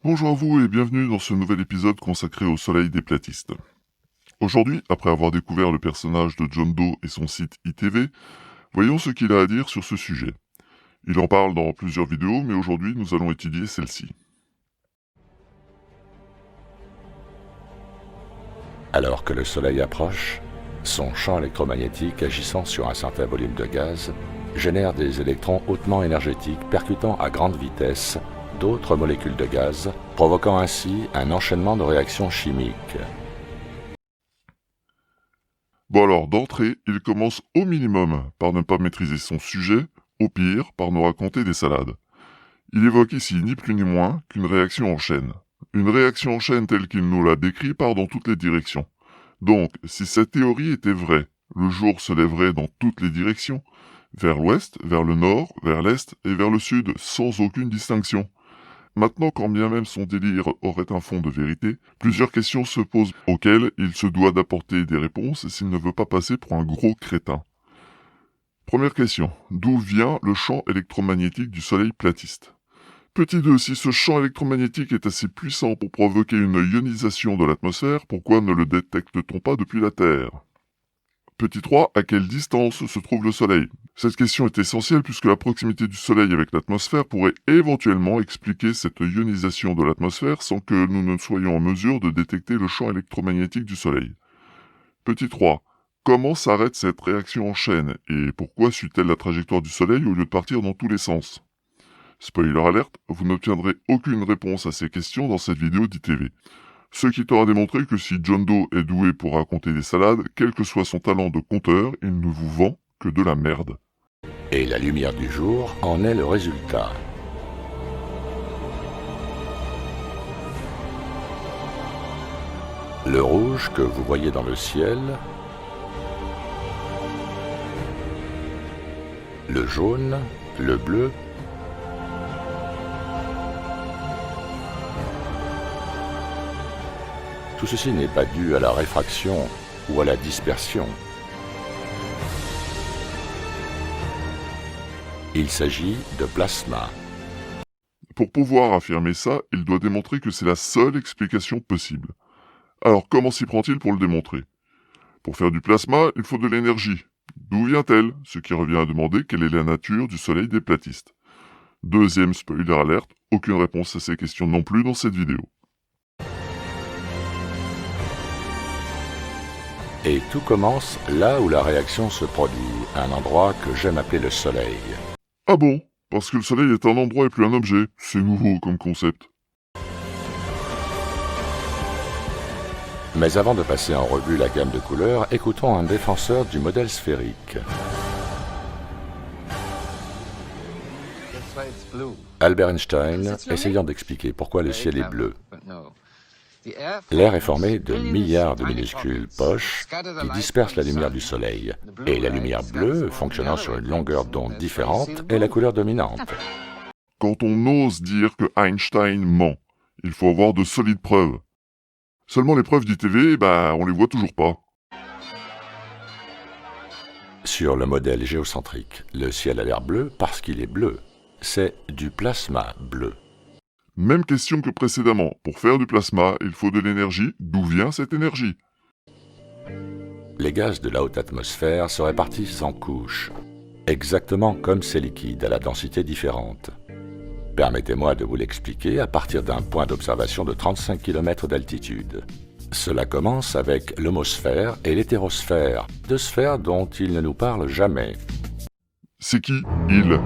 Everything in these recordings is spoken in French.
Bonjour à vous et bienvenue dans ce nouvel épisode consacré au soleil des platistes. Aujourd'hui, après avoir découvert le personnage de John Doe et son site ITV, voyons ce qu'il a à dire sur ce sujet. Il en parle dans plusieurs vidéos, mais aujourd'hui nous allons étudier celle-ci. Alors que le Soleil approche, son champ électromagnétique agissant sur un certain volume de gaz génère des électrons hautement énergétiques percutant à grande vitesse d'autres molécules de gaz, provoquant ainsi un enchaînement de réactions chimiques. Bon alors, d'entrée, il commence au minimum par ne pas maîtriser son sujet, au pire par nous raconter des salades. Il évoque ici ni plus ni moins qu'une réaction en chaîne. Une réaction en chaîne telle qu'il nous l'a décrit part dans toutes les directions. Donc, si cette théorie était vraie, le jour se lèverait dans toutes les directions, vers l'ouest, vers le nord, vers l'est et vers le sud, sans aucune distinction. Maintenant, quand bien même son délire aurait un fond de vérité, plusieurs questions se posent auxquelles il se doit d'apporter des réponses s'il ne veut pas passer pour un gros crétin. Première question, d'où vient le champ électromagnétique du Soleil platiste? Petit 2, si ce champ électromagnétique est assez puissant pour provoquer une ionisation de l'atmosphère, pourquoi ne le détecte-t-on pas depuis la Terre? Petit 3, à quelle distance se trouve le Soleil? Cette question est essentielle puisque la proximité du Soleil avec l'atmosphère pourrait éventuellement expliquer cette ionisation de l'atmosphère sans que nous ne soyons en mesure de détecter le champ électromagnétique du Soleil. Petit 3, comment s'arrête cette réaction en chaîne et pourquoi suit-elle la trajectoire du Soleil au lieu de partir dans tous les sens? Spoiler alerte, vous n'obtiendrez aucune réponse à ces questions dans cette vidéo d'ITV. Ce qui t'aura démontré que si John Doe est doué pour raconter des salades, quel que soit son talent de conteur, il ne vous vend que de la merde. Et la lumière du jour en est le résultat. Le rouge que vous voyez dans le ciel, le jaune, le bleu, tout ceci n'est pas dû à la réfraction ou à la dispersion. Il s'agit de plasma. Pour pouvoir affirmer ça, il doit démontrer que c'est la seule explication possible. Alors comment s'y prend-il pour le démontrer? Pour faire du plasma, il faut de l'énergie. D'où vient-elle? Ce qui revient à demander quelle est la nature du Soleil des platistes. Deuxième spoiler alerte, aucune réponse à ces questions non plus dans cette vidéo. Et tout commence là où la réaction se produit, un endroit que j'aime appeler le Soleil. Ah bon? Parce que le Soleil est un endroit et plus un objet. C'est nouveau comme concept. Mais avant de passer en revue la gamme de couleurs, écoutons un défenseur du modèle sphérique. Albert Einstein, essayant d'expliquer pourquoi le ciel est bleu. L'air est formé de milliards de minuscules poches qui dispersent la lumière du Soleil. Et la lumière bleue, fonctionnant sur une longueur d'onde différente, est la couleur dominante. Quand on ose dire que Einstein ment, il faut avoir de solides preuves. Seulement les preuves d'ITV, on les voit toujours pas. Sur le modèle géocentrique, le ciel a l'air bleu parce qu'il est bleu. C'est du plasma bleu. Même question que précédemment. Pour faire du plasma, il faut de l'énergie. D'où vient cette énergie? Les gaz de la haute atmosphère se répartissent en couches, exactement comme ces liquides à la densité différente. Permettez-moi de vous l'expliquer à partir d'un point d'observation de 35 km d'altitude. Cela commence avec l'homosphère et l'hétérosphère, deux sphères dont il ne nous parle jamais. C'est qui, il?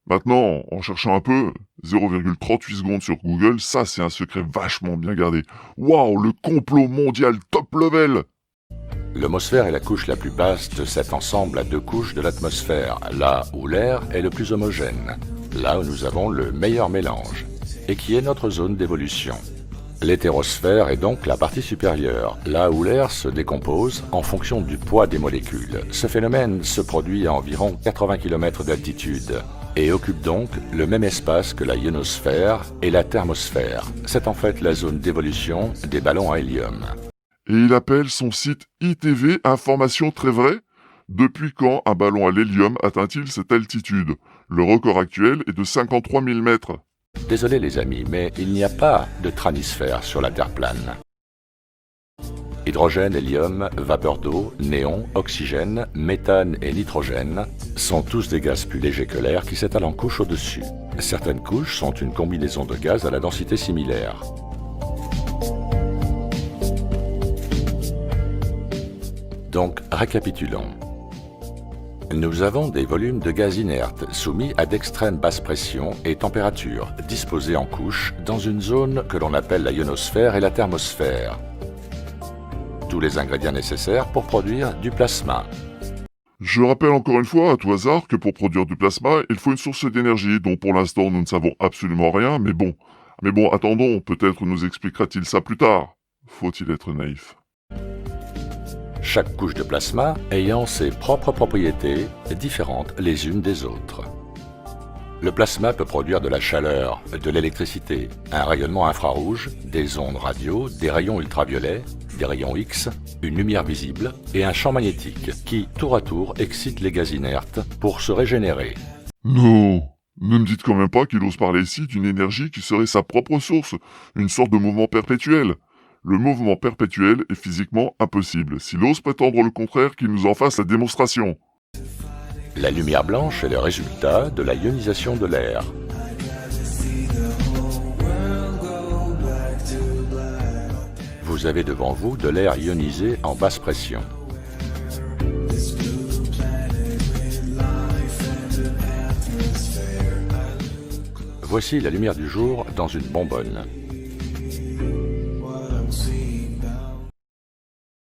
Maintenant, en cherchant un peu, 0,38 secondes sur Google, ça c'est un secret vachement bien gardé. Waouh, le complot mondial top level! L'homosphère est la couche la plus basse de cet ensemble à deux couches de l'atmosphère, là où l'air est le plus homogène, là où nous avons le meilleur mélange, et qui est notre zone d'évolution. L'hétérosphère est donc la partie supérieure, là où l'air se décompose en fonction du poids des molécules. Ce phénomène se produit à environ 80 km d'altitude et occupe donc le même espace que la ionosphère et la thermosphère. C'est en fait la zone d'évolution des ballons à hélium. Et il appelle son site ITV Information très vraie. Depuis quand un ballon à l'hélium atteint-il cette altitude? Le record actuel est de 53 000 mètres. Désolé les amis, mais il n'y a pas de tranisphère sur la Terre plane. Hydrogène, hélium, vapeur d'eau, néon, oxygène, méthane et nitrogène sont tous des gaz plus légers que l'air qui s'étalent en couches au-dessus. Certaines couches sont une combinaison de gaz à la densité similaire. Donc, récapitulons. Nous avons des volumes de gaz inertes soumis à d'extrêmes basses pressions et températures, disposés en couches dans une zone que l'on appelle la ionosphère et la thermosphère. Tous les ingrédients nécessaires pour produire du plasma. Je rappelle encore une fois, à tout hasard, que pour produire du plasma, il faut une source d'énergie dont pour l'instant nous ne savons absolument rien, mais bon, attendons, peut-être nous expliquera-t-il ça plus tard. Faut-il être naïf? Chaque couche de plasma ayant ses propres propriétés différentes les unes des autres. Le plasma peut produire de la chaleur, de l'électricité, un rayonnement infrarouge, des ondes radio, des rayons ultraviolets, des rayons X, une lumière visible et un champ magnétique qui, tour à tour, excite les gaz inertes pour se régénérer. Non, ne me dites quand même pas qu'il ose parler ici d'une énergie qui serait sa propre source, une sorte de mouvement perpétuel. Le mouvement perpétuel est physiquement impossible. S'il ose prétendre le contraire, qu'il nous en fasse la démonstration. La lumière blanche est le résultat de la ionisation de l'air. Vous avez devant vous de l'air ionisé en basse pression. Voici la lumière du jour dans une bonbonne.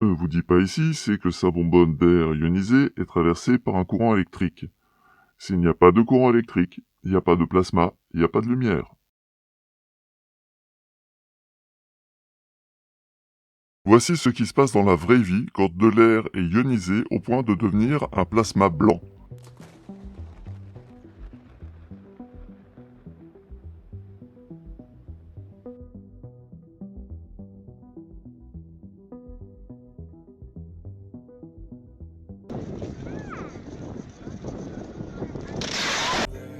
Vous dit pas ici, c'est que sa bonbonne d'air ionisé est traversée par un courant électrique. S'il n'y a pas de courant électrique, il n'y a pas de plasma, il n'y a pas de lumière. Voici ce qui se passe dans la vraie vie quand de l'air est ionisé au point de devenir un plasma blanc.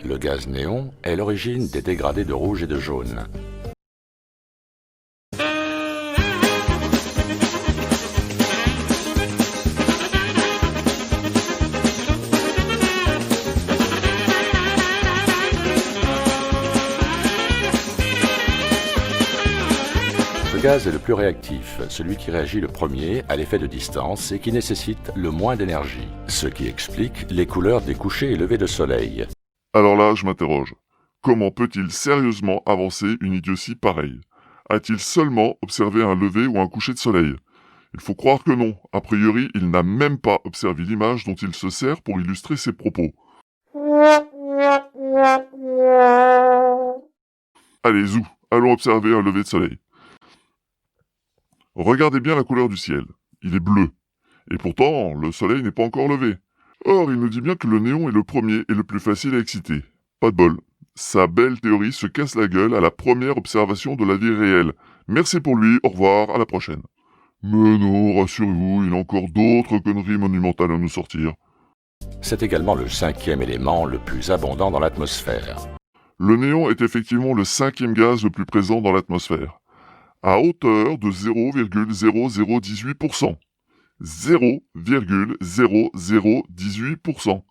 Le gaz néon est l'origine des dégradés de rouge et de jaune. Ce gaz est le plus réactif, celui qui réagit le premier à l'effet de distance et qui nécessite le moins d'énergie, ce qui explique les couleurs des couchers et levées de soleil. Alors là, je m'interroge. Comment peut-il sérieusement avancer une idiotie pareille? A-t-il seulement observé un lever ou un coucher de soleil? Il faut croire que non. A priori, il n'a même pas observé l'image dont il se sert pour illustrer ses propos. Allez, zou, allons observer un lever de soleil. Regardez bien la couleur du ciel. Il est bleu. Et pourtant, le soleil n'est pas encore levé. Or, il nous dit bien que le néon est le premier et le plus facile à exciter. Pas de bol. Sa belle théorie se casse la gueule à la première observation de la vie réelle. Merci pour lui, au revoir, à la prochaine. Mais non, rassurez-vous, il a encore d'autres conneries monumentales à nous sortir. C'est également le cinquième élément le plus abondant dans l'atmosphère. Le néon est effectivement le cinquième gaz le plus présent dans l'atmosphère, à hauteur de 0,0018%. 0,0018%.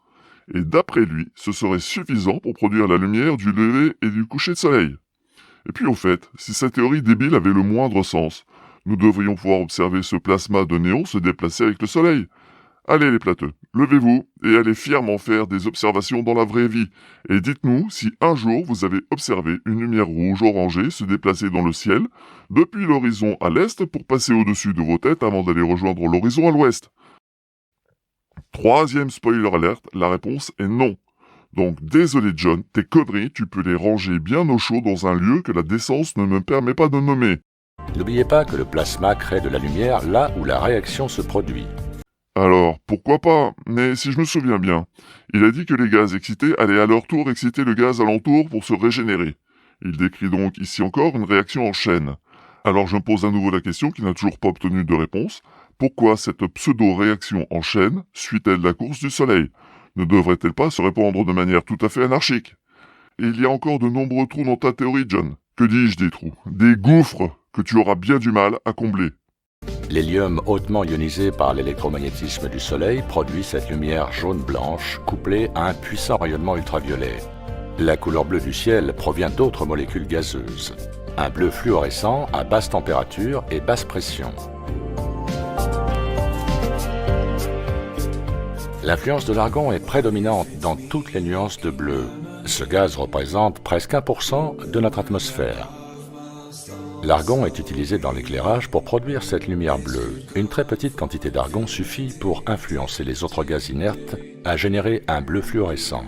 Et d'après lui, ce serait suffisant pour produire la lumière du lever et du coucher de soleil. Et puis au fait, si sa théorie débile avait le moindre sens, nous devrions pouvoir observer ce plasma de néon se déplacer avec le soleil. Allez les plateux, levez-vous et allez fièrement faire des observations dans la vraie vie. Et dites-nous si un jour vous avez observé une lumière rouge orangée se déplacer dans le ciel, depuis l'horizon à l'est pour passer au-dessus de vos têtes avant d'aller rejoindre l'horizon à l'ouest. Troisième spoiler alert, la réponse est non. Donc désolé John, tes conneries, tu peux les ranger bien au chaud dans un lieu que la décence ne me permet pas de nommer. N'oubliez pas que le plasma crée de la lumière là où la réaction se produit. Alors, pourquoi pas, mais si je me souviens bien, il a dit que les gaz excités allaient à leur tour exciter le gaz alentour pour se régénérer. Il décrit donc ici encore une réaction en chaîne. Alors je me pose à nouveau la question qui n'a toujours pas obtenu de réponse. Pourquoi cette pseudo-réaction en chaîne suit-elle la course du Soleil? Ne devrait-elle pas se répandre de manière tout à fait anarchique? Et il y a encore de nombreux trous dans ta théorie, John. Que dis-je des trous? Des gouffres que tu auras bien du mal à combler. L'hélium hautement ionisé par l'électromagnétisme du Soleil produit cette lumière jaune-blanche couplée à un puissant rayonnement ultraviolet. La couleur bleue du ciel provient d'autres molécules gazeuses. Un bleu fluorescent à basse température et basse pression. L'influence de l'argon est prédominante dans toutes les nuances de bleu. Ce gaz représente presque 1% de notre atmosphère. L'argon est utilisé dans l'éclairage pour produire cette lumière bleue. Une très petite quantité d'argon suffit pour influencer les autres gaz inertes à générer un bleu fluorescent.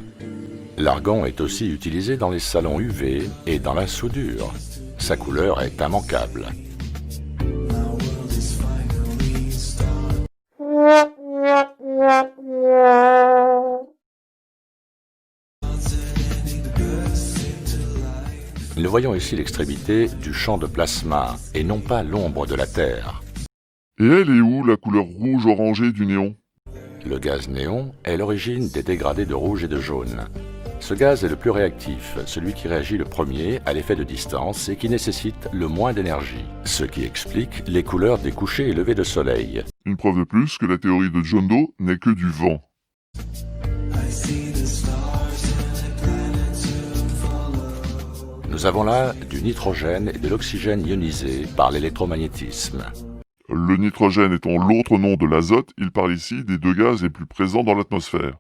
L'argon est aussi utilisé dans les salons UV et dans la soudure. Sa couleur est immanquable. Nous voyons ici l'extrémité du champ de plasma et non pas l'ombre de la Terre. Et elle est où, la couleur rouge-orangée du néon? Le gaz néon est l'origine des dégradés de rouge et de jaune. Ce gaz est le plus réactif, celui qui réagit le premier à l'effet de distance et qui nécessite le moins d'énergie, ce qui explique les couleurs des couchers et levées de soleil. Une preuve de plus que la théorie de John Doe n'est que du vent. Nous avons là du nitrogène et de l'oxygène ionisés par l'électromagnétisme. Le nitrogène étant l'autre nom de l'azote, il parle ici des deux gaz les plus présents dans l'atmosphère.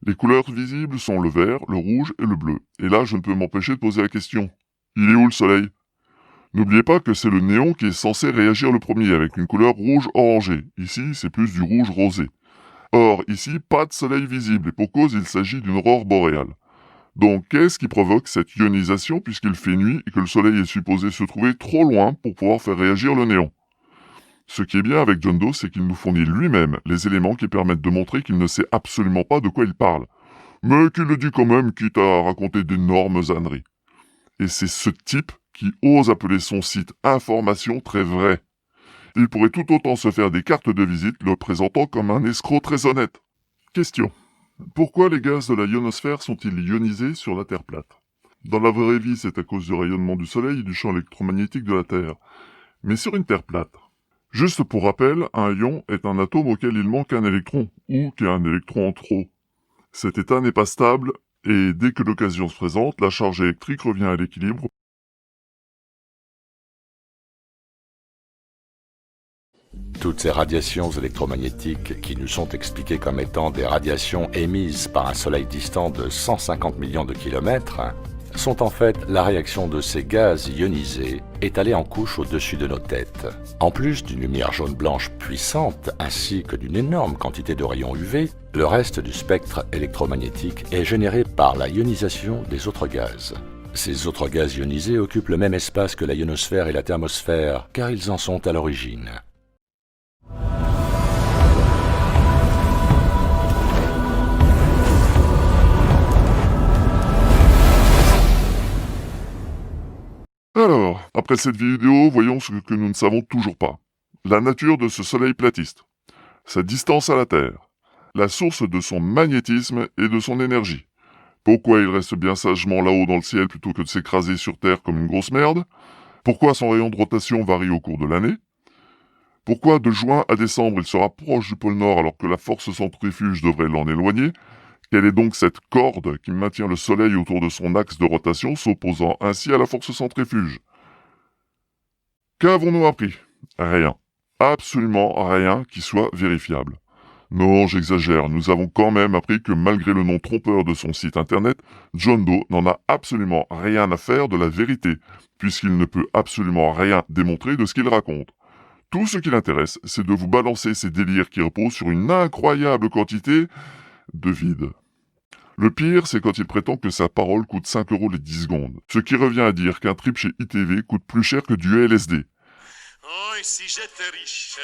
Les couleurs visibles sont le vert, le rouge et le bleu. Et là, je ne peux m'empêcher de poser la question. Il est où le soleil? N'oubliez pas que c'est le néon qui est censé réagir le premier avec une couleur rouge-orangée. Ici, c'est plus du rouge rosé. Or, ici, pas de soleil visible et pour cause, il s'agit d'une aurore boréale. Donc, qu'est-ce qui provoque cette ionisation puisqu'il fait nuit et que le soleil est supposé se trouver trop loin pour pouvoir faire réagir le néon? Ce qui est bien avec John Doe, c'est qu'il nous fournit lui-même les éléments qui permettent de montrer qu'il ne sait absolument pas de quoi il parle, mais qu'il le dit quand même quitte à raconter d'énormes âneries. Et c'est ce type qui ose appeler son site Information très vrai. Il pourrait tout autant se faire des cartes de visite le présentant comme un escroc très honnête. Question. Pourquoi les gaz de la ionosphère sont-ils ionisés sur la Terre plate? Dans la vraie vie, c'est à cause du rayonnement du Soleil et du champ électromagnétique de la Terre. Mais sur une Terre plate, juste pour rappel, un ion est un atome auquel il manque un électron, ou qui a un électron en trop. Cet état n'est pas stable, et dès que l'occasion se présente, la charge électrique revient à l'équilibre. Toutes ces radiations électromagnétiques qui nous sont expliquées comme étant des radiations émises par un soleil distant de 150 millions de kilomètres sont en fait la réaction de ces gaz ionisés étalés en couches au-dessus de nos têtes. En plus d'une lumière jaune-blanche puissante ainsi que d'une énorme quantité de rayons UV, le reste du spectre électromagnétique est généré par la ionisation des autres gaz. Ces autres gaz ionisés occupent le même espace que la ionosphère et la thermosphère car ils en sont à l'origine. Alors, après cette vidéo, voyons ce que nous ne savons toujours pas. La nature de ce soleil platiste, sa distance à la Terre, la source de son magnétisme et de son énergie. Pourquoi il reste bien sagement là-haut dans le ciel plutôt que de s'écraser sur Terre comme une grosse merde? Pourquoi son rayon de rotation varie au cours de l'année? Pourquoi de juin à décembre il se rapproche du pôle Nord alors que la force centrifuge devrait l'en éloigner? Quelle est donc cette corde qui maintient le Soleil autour de son axe de rotation, s'opposant ainsi à la force centrifuge? Qu'avons-nous appris? Rien. Absolument rien qui soit vérifiable. Non, j'exagère, nous avons quand même appris que malgré le nom trompeur de son site internet, John Doe n'en a absolument rien à faire de la vérité, puisqu'il ne peut absolument rien démontrer de ce qu'il raconte. Tout ce qui l'intéresse, c'est de vous balancer ces délires qui reposent sur une incroyable quantité de vide. Le pire, c'est quand il prétend que sa parole coûte 5 € les 10 secondes, ce qui revient à dire qu'un trip chez ITV coûte plus cher que du LSD. Oh, et si j'étais riche,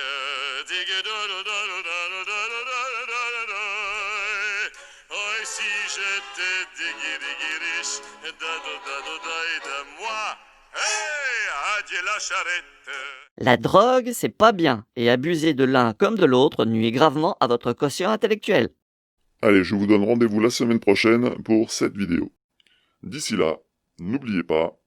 oh, et si j'étais riche, de moi, hey, adieu la charrette. La drogue, c'est pas bien, et abuser de l'un comme de l'autre nuit gravement à votre quotient intellectuel. Allez, je vous donne rendez-vous la semaine prochaine pour cette vidéo. D'ici là, n'oubliez pas,